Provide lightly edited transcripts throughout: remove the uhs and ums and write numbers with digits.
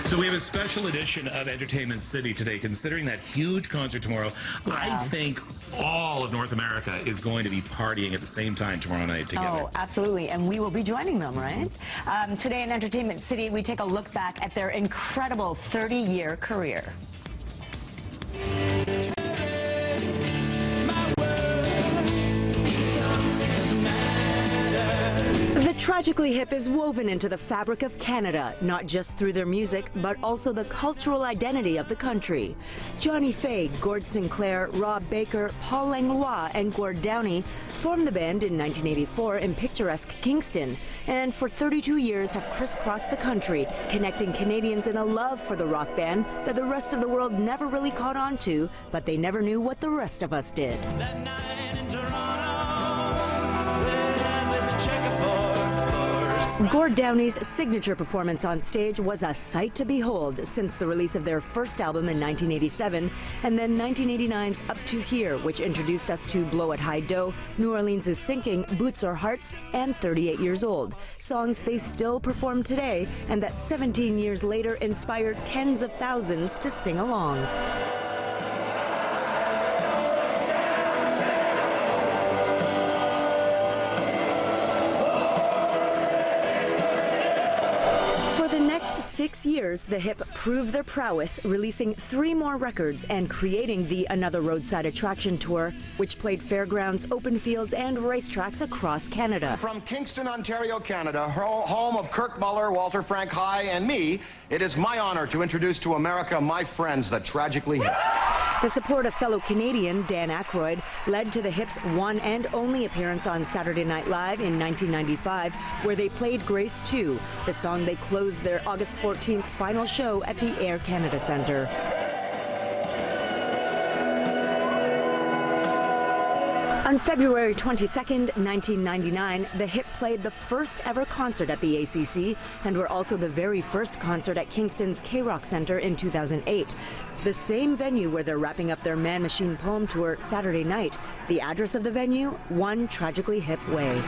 So we have a special edition of Entertainment City today, considering that huge concert tomorrow. Yeah. I think all of North America is going to be partying at the same time tomorrow night together. Oh, absolutely. And we will be joining them, right? Today in Entertainment City, we take a look back at their incredible 30-year career. Tragically Hip is woven into the fabric of Canada, not just through their music, but also the cultural identity of the country. Johnny Faye, Gord Sinclair, Rob Baker, Paul Langlois, and Gord Downie formed the band in 1984 in picturesque Kingston, and for 32 years have crisscrossed the country, connecting Canadians in a love for the rock band that the rest of the world never really caught on to, but they never knew what the rest of us did. That night in Toronto, well, let's check a board. Gord Downie's signature performance on stage was a sight to behold since the release of their first album in 1987, and then 1989's Up to Here, which introduced us to Blow It High Dough, New Orleans is Sinking, Boots or Hearts, and 38 Years Old. Songs they still perform today, and that 17 years later inspired tens of thousands to sing along. For the next 6 years, the Hip proved their prowess, releasing 3 more records and creating the Another Roadside Attraction tour, which played fairgrounds, open fields, and racetracks across Canada. From Kingston, Ontario, Canada, home of Kirk Muller, Walter Frank High, and me, it is my honor to introduce to America my friends, the Tragically Hip. The support of fellow Canadian Dan Aykroyd led to the Hip's one and only appearance on Saturday Night Live in 1995, where they played Grace 2, the song they closed their August 14th final show at the Air Canada Centre. On February 22nd, 1999, the Hip played the first ever concert at the ACC and were also the very first concert at Kingston's K-Rock Centre in 2008. The same venue where they're wrapping up their Man Machine Poem Tour Saturday night. The address of the venue, 1 Tragically Hip Way.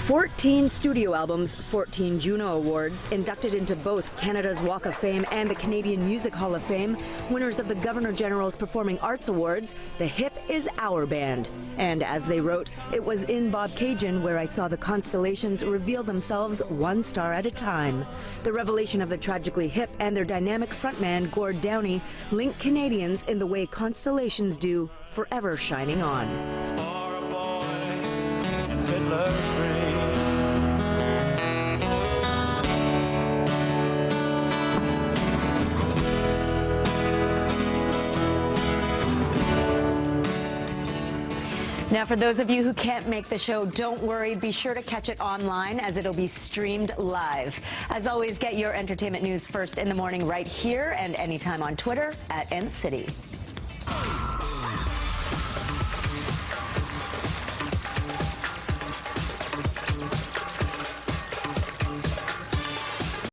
14 studio albums, 14 Juno Awards, inducted into both Canada's Walk of Fame and the Canadian Music Hall of Fame, winners of the Governor-General's Performing Arts Awards, the Hip is our band. And as they wrote, it was in Bob Cajun where I saw the constellations reveal themselves one star at a time. The revelation of the Tragically Hip and their dynamic frontman, Gord Downie, link Canadians in the way constellations do, forever shining on. For a boy in Fiddler's Green. Now, for those of you who can't make the show, don't worry. Be sure to catch it online as it'll be streamed live. As always, get your entertainment news first in the morning right here and anytime on Twitter @NCity.